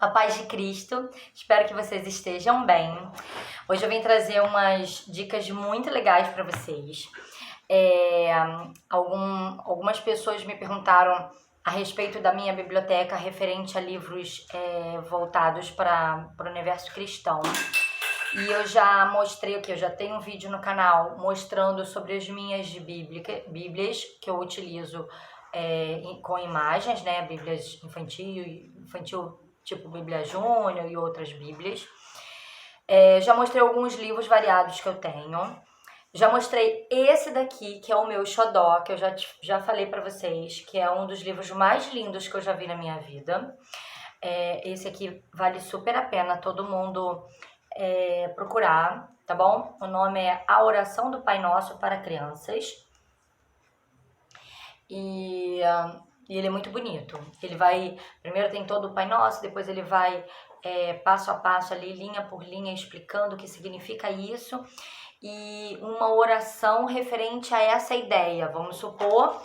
A paz de Cristo, espero que vocês estejam bem. Hoje eu vim trazer umas dicas muito legais para vocês. Algumas pessoas me perguntaram a respeito da minha biblioteca referente a livros voltados para o universo cristão. E eu já mostrei aqui, eu já tenho um vídeo no canal mostrando sobre as minhas bíblias que eu utilizo com imagens, né? Bíblias infantil tipo Bíblia Júnior e outras bíblias. Já mostrei alguns livros variados que eu tenho. Já mostrei esse daqui, que é o meu xodó, que eu já falei pra vocês, que é um dos livros mais lindos que eu já vi na minha vida. Esse aqui vale super a pena todo mundo procurar, tá bom? O nome é A Oração do Pai Nosso para Crianças. E ele é muito bonito. Ele vai, primeiro tem todo o Pai Nosso, depois ele vai passo a passo ali, linha por linha, explicando o que significa isso. E uma oração referente a essa ideia. Vamos supor,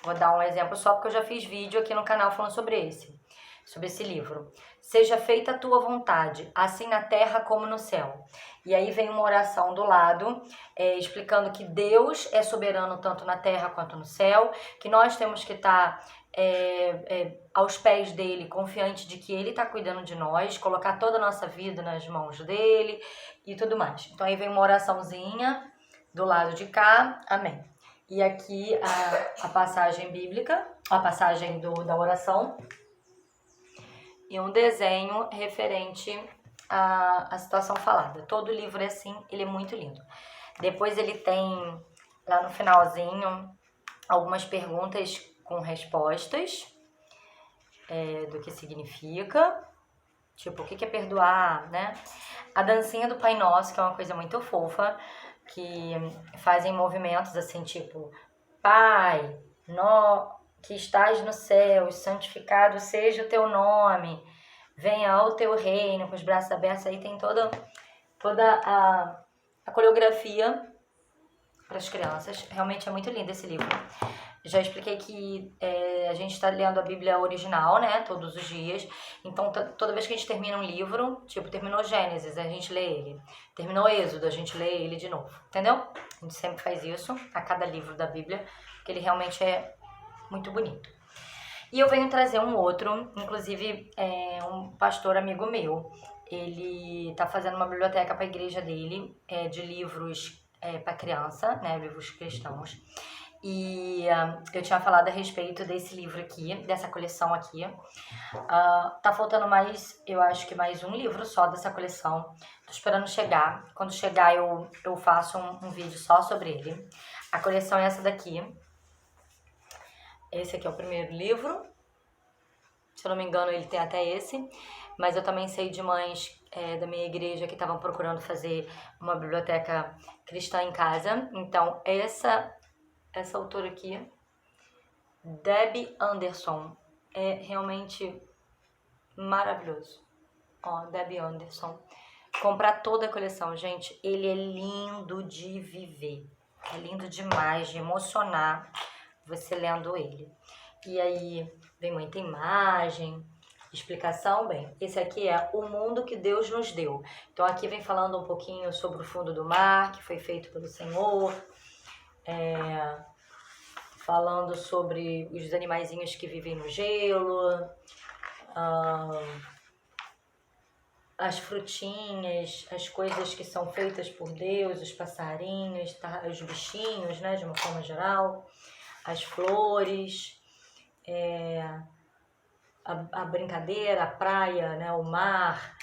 vou dar um exemplo só porque eu já fiz vídeo aqui no canal falando sobre esse livro. Seja feita a tua vontade, assim na terra como no céu. E aí vem uma oração do lado, explicando que Deus é soberano tanto na terra quanto no céu, que nós temos que estar aos pés dele, confiante de que ele está cuidando de nós, colocar toda a nossa vida nas mãos dele e tudo mais. Então aí vem uma oraçãozinha do lado de cá, amém. E aqui a passagem bíblica, a passagem da oração, e um desenho referente à situação falada. Todo livro é assim, ele é muito lindo. Depois ele tem, lá no finalzinho, algumas perguntas com respostas do que significa. Tipo, o que é perdoar, né? A dancinha do Pai Nosso, que é uma coisa muito fofa, que fazem movimentos assim, tipo, Pai, que estás no céu, santificado seja o teu nome, venha ao teu reino, com os braços abertos. Aí tem toda a coreografia para as crianças. Realmente é muito lindo esse livro. Já expliquei que a gente está lendo a Bíblia original, né, todos os dias. Então, toda vez que a gente termina um livro, tipo, terminou Gênesis, a gente lê ele. Terminou Êxodo, a gente lê ele de novo, entendeu? A gente sempre faz isso a cada livro da Bíblia, porque ele realmente é muito bonito. E eu venho trazer um outro, inclusive um pastor amigo meu. Ele tá fazendo uma biblioteca para a igreja dele, de livros para criança, né, livros cristãos. E eu tinha falado a respeito desse livro aqui, dessa coleção aqui. Tá faltando eu acho que mais um livro só dessa coleção. Tô esperando chegar. Quando chegar eu faço um vídeo só sobre ele. A coleção é essa daqui. Esse aqui é o primeiro livro. Se eu não me engano, ele tem até esse. Mas eu também sei de mães da minha igreja que estavam procurando fazer uma biblioteca cristã em casa. Então, essa autora aqui, Debbie Anderson, é realmente maravilhoso. Ó, Debbie Anderson. Comprar toda a coleção, gente. Ele é lindo de viver. É lindo demais, de emocionar você lendo ele. E aí vem muita imagem, explicação. Bem, esse aqui é O Mundo que Deus nos deu. Então aqui vem falando um pouquinho sobre o fundo do mar, que foi feito pelo Senhor. Falando sobre os animaizinhos que vivem no gelo, as frutinhas, as coisas que são feitas por Deus, os passarinhos, os bichinhos, né, de uma forma geral, as flores, a brincadeira, a praia, né, o mar,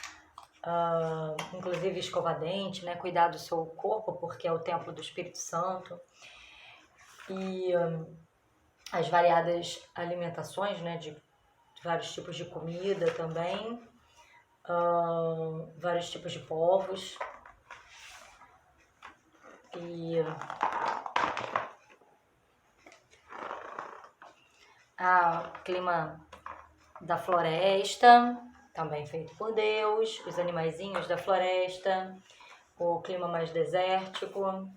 inclusive escova-dente, né, cuidar do seu corpo, porque é o templo do Espírito Santo. E as variadas alimentações, né, de vários tipos de comida também, vários tipos de povos. E o clima da floresta, também feito por Deus, os animaizinhos da floresta, o clima mais desértico,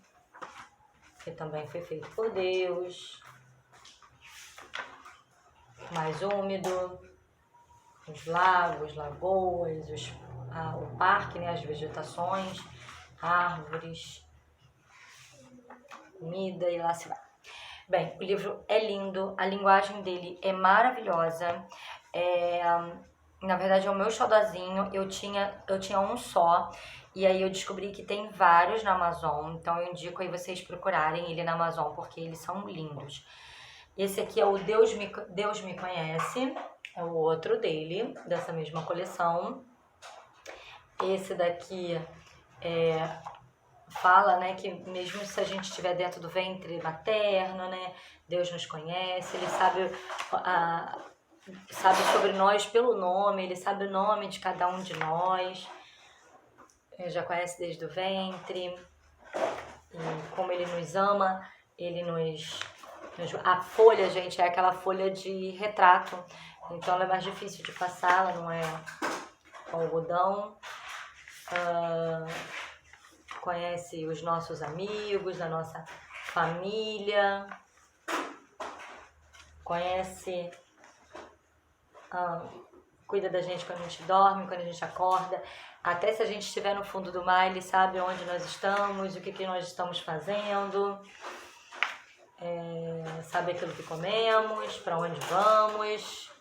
que também foi feito por Deus, mais úmido. os lagos, lagoas, o parque, né, as vegetações, árvores, comida e lá se vai. Bem, o livro é lindo, a linguagem dele é maravilhosa. Na verdade é o meu xodózinho, eu tinha um só, e aí eu descobri que tem vários na Amazon, então eu indico aí vocês procurarem ele na Amazon, porque eles são lindos. Esse aqui é o Deus Me Conhece, é o outro dele, dessa mesma coleção. Esse daqui fala, né, que mesmo se a gente estiver dentro do ventre materno, né, Deus nos conhece, ele sabe sobre nós pelo nome, ele sabe o nome de cada um de nós, ele já conhece desde o ventre, e como ele nos ama, ele a folha, gente, é aquela folha de retrato, então ela é mais difícil de passar, ela não é com algodão. Conhece os nossos amigos, a nossa família, conhece, cuida da gente quando a gente dorme, quando a gente acorda, até se a gente estiver no fundo do mar, ele sabe onde nós estamos, o que nós estamos fazendo, sabe aquilo que comemos, para onde vamos,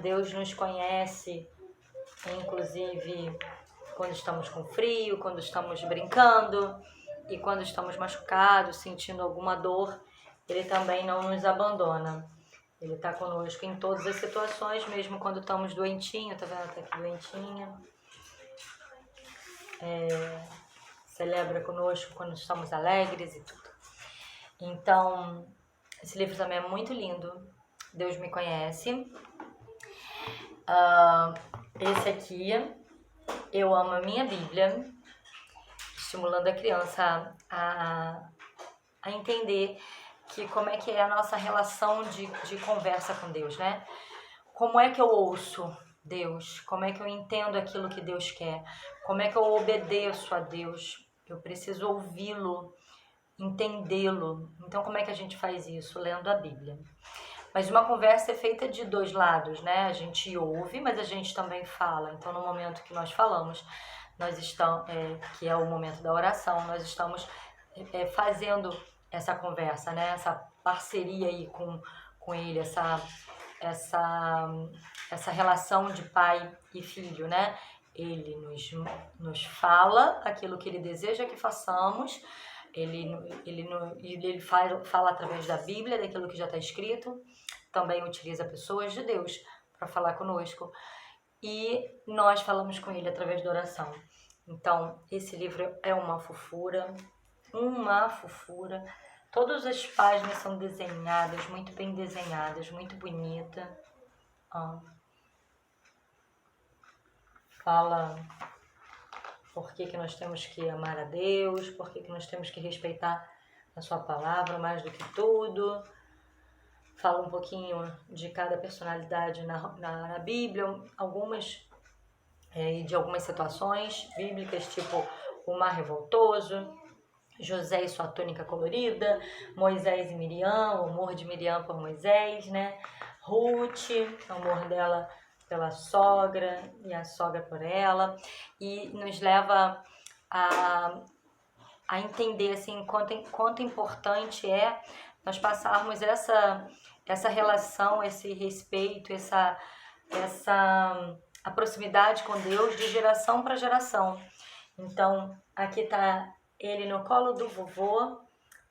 Deus nos conhece, inclusive quando estamos com frio, quando estamos brincando e quando estamos machucados, sentindo alguma dor, ele também não nos abandona. Ele está conosco em todas as situações, mesmo quando estamos doentinhos, tá vendo? Tá aqui doentinha. Celebra conosco quando estamos alegres e tudo. Então, esse livro também é muito lindo. Deus Me Conhece. Esse aqui, Eu Amo a Minha Bíblia, estimulando a criança a entender que como é que é a nossa relação de conversa com Deus, né? Como é que eu ouço Deus? Como é que eu entendo aquilo que Deus quer? Como é que eu obedeço a Deus? Eu preciso ouvi-lo, entendê-lo. Então, como é que a gente faz isso? Lendo a Bíblia. Mas uma conversa é feita de dois lados, né? A gente ouve, mas a gente também fala. Então, no momento que nós falamos, nós estamos, que é o momento da oração, nós estamos fazendo essa conversa, né? Essa parceria aí com ele, essa relação de pai e filho, né? Ele nos fala aquilo que ele deseja que façamos, ele fala através da Bíblia, daquilo que já está escrito, também utiliza pessoas de Deus para falar conosco e nós falamos com ele através da oração. Então, esse livro é uma fofura, todas as páginas são desenhadas, muito bem desenhadas, muito bonita. Fala por que nós temos que amar a Deus, por que nós temos que respeitar a sua palavra mais do que tudo. Fala um pouquinho de cada personalidade na Bíblia, de algumas situações bíblicas, tipo o mar revoltoso, José e sua túnica colorida, Moisés e Miriam, o amor de Miriam por Moisés, né? Ruth, o amor dela pela sogra e a sogra por ela, e nos leva a entender assim, quanto importante é nós passarmos essa relação, esse respeito, essa a proximidade com Deus de geração para geração. Então, aqui está ele no colo do vovô,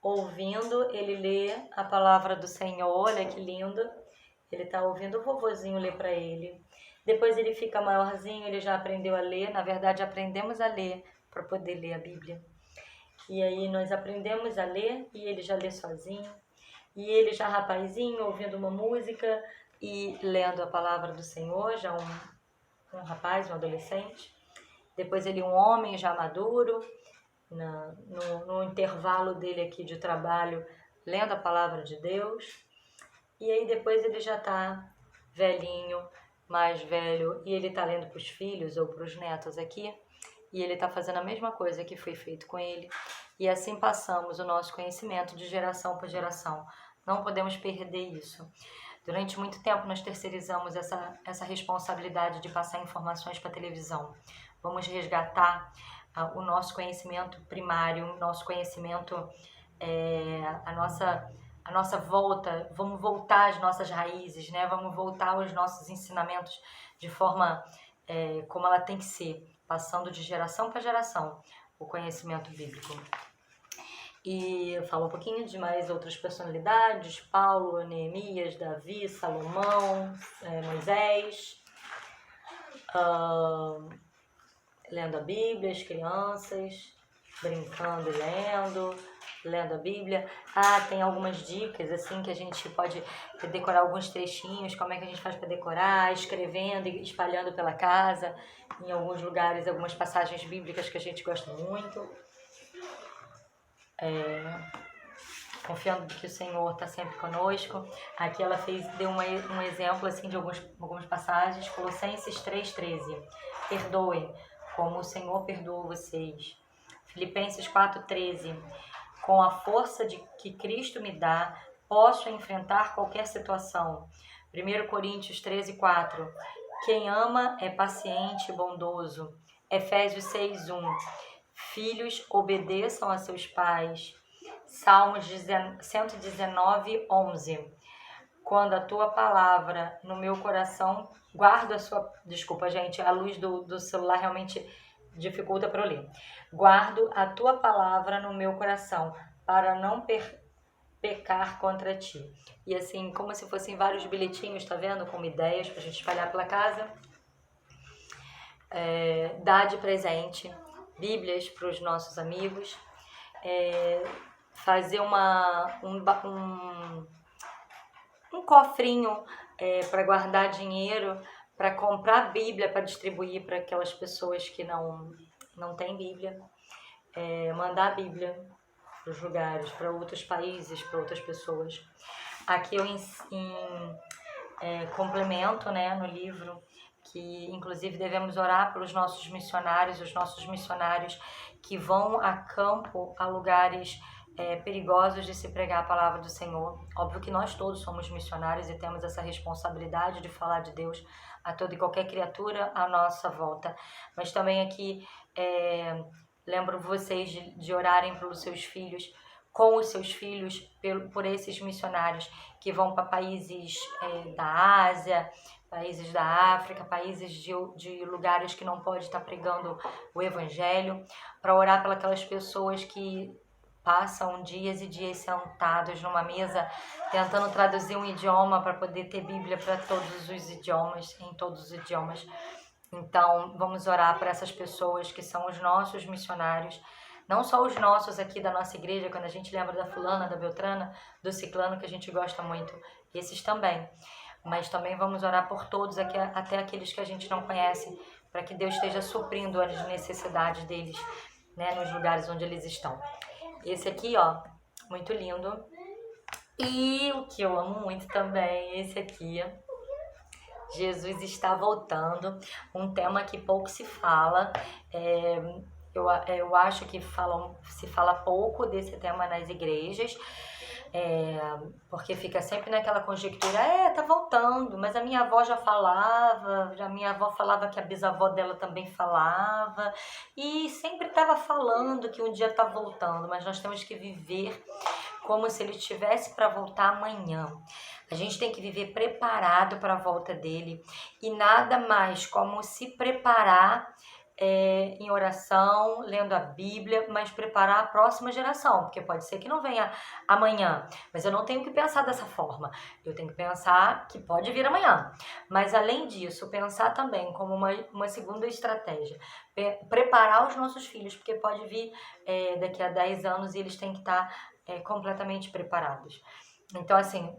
ouvindo ele ler a palavra do Senhor, olha que lindo. Ele está ouvindo o vovozinho ler para ele. Depois ele fica maiorzinho, ele já aprendeu a ler. Na verdade, aprendemos a ler para poder ler a Bíblia. E aí nós aprendemos a ler e ele já lê sozinho. E ele já rapazinho, ouvindo uma música e lendo a palavra do Senhor, já um rapaz, um adolescente. Depois ele um homem já maduro, no intervalo dele aqui de trabalho, lendo a palavra de Deus. E aí depois ele já está velhinho, mais velho, e ele está lendo para os filhos ou para os netos aqui, e ele está fazendo a mesma coisa que foi feito com ele. E assim passamos o nosso conhecimento de geração por geração. Não podemos perder isso. Durante muito tempo nós terceirizamos essa responsabilidade de passar informações para a televisão. Vamos resgatar o nosso conhecimento primário, o nosso conhecimento, a nossa volta, vamos voltar às nossas raízes, né? Vamos voltar aos nossos ensinamentos de forma como ela tem que ser, passando de geração para geração o conhecimento bíblico. E fala um pouquinho de mais outras personalidades: Paulo, Neemias, Davi, Salomão, Moisés, lendo a Bíblia, as crianças brincando e lendo a Bíblia. Tem algumas dicas assim que a gente pode decorar alguns trechinhos, como é que a gente faz para decorar, escrevendo e espalhando pela casa, em alguns lugares, algumas passagens bíblicas que a gente gosta muito. Confiando que o Senhor está sempre conosco. Aqui ela deu um exemplo assim de algumas passagens. Colossenses 3,13. Perdoem, como o Senhor perdoou vocês. Filipenses 4,13. Com a força que Cristo me dá, posso enfrentar qualquer situação. 1 Coríntios 13,4. Quem ama é paciente e bondoso. Efésios 6,1. Filhos, obedeçam a seus pais. Salmos 119, 11. Quando a tua palavra no meu coração, guardo a sua... Desculpa, gente, a luz do celular realmente dificulta para eu ler. Guardo a tua palavra no meu coração, para não pecar contra ti. E assim, como se fossem vários bilhetinhos, tá vendo? Como ideias pra gente espalhar pela casa. Dar de presente Bíblias para os nossos amigos. Fazer um cofrinho para guardar dinheiro, para comprar Bíblia, para distribuir para aquelas pessoas que não têm Bíblia. Mandar Bíblia para os lugares, para outros países, para outras pessoas. Aqui eu complemento, né, no livro, que inclusive devemos orar pelos nossos missionários, os nossos missionários que vão a campo, a lugares perigosos de se pregar a palavra do Senhor. Óbvio que nós todos somos missionários e temos essa responsabilidade de falar de Deus a toda e qualquer criatura à nossa volta. Mas também aqui lembro vocês de orarem pelos seus filhos, com os seus filhos, por esses missionários que vão para países da Ásia, países da África, países de lugares que não pode estar pregando o Evangelho, para orar pelas pessoas que passam dias e dias sentados numa mesa, tentando traduzir um idioma para poder ter Bíblia para todos os idiomas, em todos os idiomas. Então, vamos orar para essas pessoas que são os nossos missionários, não só os nossos aqui da nossa igreja, quando a gente lembra da fulana, da beltrana, do ciclano, que a gente gosta muito, esses também. Mas também vamos orar por todos, aqui, até aqueles que a gente não conhece, para que Deus esteja suprindo as necessidades deles, né, nos lugares onde eles estão. Esse aqui, ó, muito lindo. E o que eu amo muito também, esse aqui, Jesus está voltando, um tema que pouco se fala. Eu acho que se fala pouco desse tema nas igrejas, porque fica sempre naquela conjectura, tá voltando, mas a minha avó já falava, que a bisavó dela também falava, e sempre estava falando que um dia está voltando, mas nós temos que viver como se ele estivesse para voltar amanhã. A gente tem que viver preparado para a volta dele, e nada mais como se preparar em oração, lendo a Bíblia, mas preparar a próxima geração, porque pode ser que não venha amanhã, mas eu não tenho que pensar dessa forma, eu tenho que pensar que pode vir amanhã, mas além disso, pensar também como uma segunda estratégia, preparar os nossos filhos, porque pode vir daqui a 10 anos e eles têm que estar completamente preparados. Então, assim,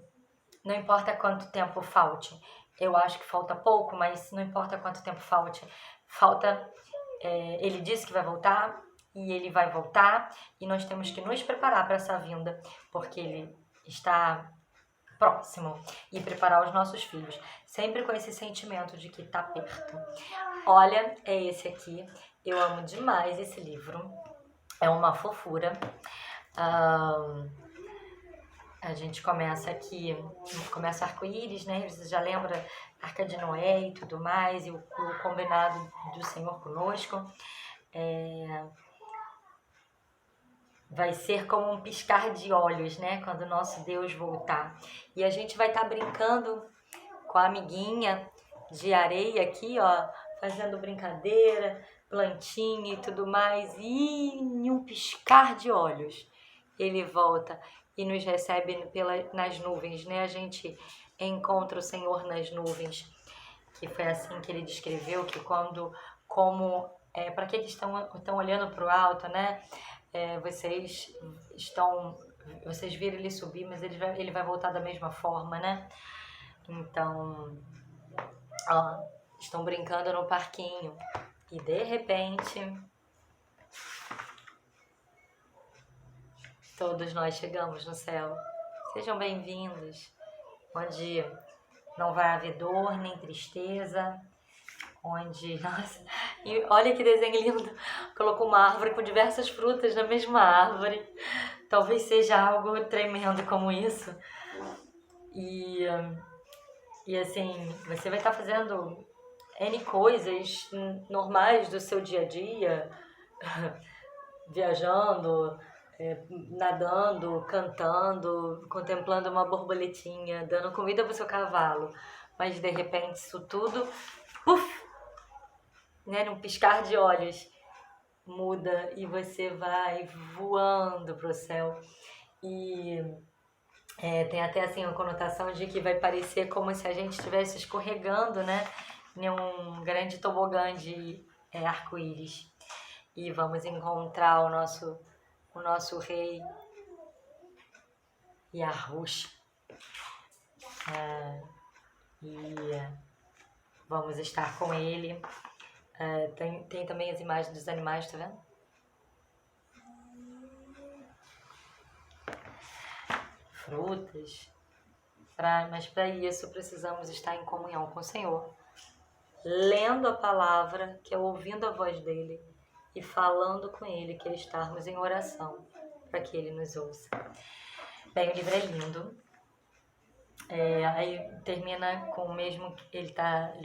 não importa quanto tempo falte, eu acho que falta pouco, mas não importa quanto tempo falta, ele disse que vai voltar, e ele vai voltar, e nós temos que nos preparar para essa vinda, porque ele está próximo, e preparar os nossos filhos, sempre com esse sentimento de que está perto. Olha, é esse aqui, eu amo demais esse livro, é uma fofura. A gente começa aqui, começa o arco-íris, né? Você já lembra Arca de Noé e tudo mais, e o combinado do Senhor conosco. Vai ser como um piscar de olhos, né? Quando o nosso Deus voltar. E a gente vai estar brincando com a amiguinha de areia aqui, ó, fazendo brincadeira, plantinha e tudo mais. E em um piscar de olhos, ele volta e nos recebe nas nuvens, né? A gente encontra o Senhor nas nuvens, que foi assim que ele descreveu, que para que estão olhando para o alto, né? Vocês viram ele subir, mas ele vai voltar da mesma forma, né? Então, ó, estão brincando no parquinho e de repente todos nós chegamos no céu. Sejam bem-vindos, onde não vai haver dor nem tristeza, onde, nossa, e olha que desenho lindo, colocou uma árvore com diversas frutas na mesma árvore, talvez seja algo tremendo como isso, e assim, você vai estar fazendo N coisas normais do seu dia a dia, viajando, nadando, cantando, contemplando uma borboletinha, dando comida para o seu cavalo, mas de repente isso tudo, puf, né, num piscar de olhos, muda e você vai voando pro céu. E tem até assim uma conotação de que vai parecer como se a gente estivesse escorregando, né, em um grande tobogã de arco-íris. E vamos encontrar o nosso rei Yahush. E vamos estar com ele. Tem também as imagens dos animais, tá vendo? Frutas. Mas para isso precisamos estar em comunhão com o Senhor, lendo a palavra, que é ouvindo a voz dele, e falando com ele, que é estarmos em oração, para que ele nos ouça. Bem, o livro é lindo. Aí termina com o mesmo, ele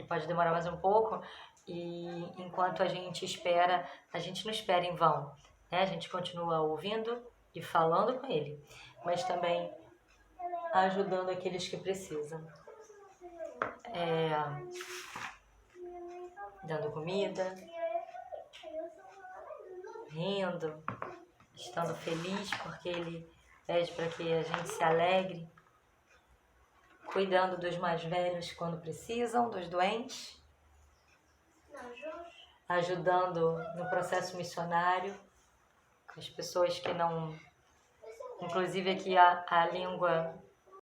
pode demorar mais um pouco, e enquanto a gente espera, a gente não espera em vão, né? A gente continua ouvindo e falando com ele, mas também ajudando aqueles que precisam, dando comida, rindo, estando feliz porque ele pede para que a gente se alegre, cuidando dos mais velhos quando precisam, dos doentes, ajudando no processo missionário, com as pessoas que não... Inclusive aqui a língua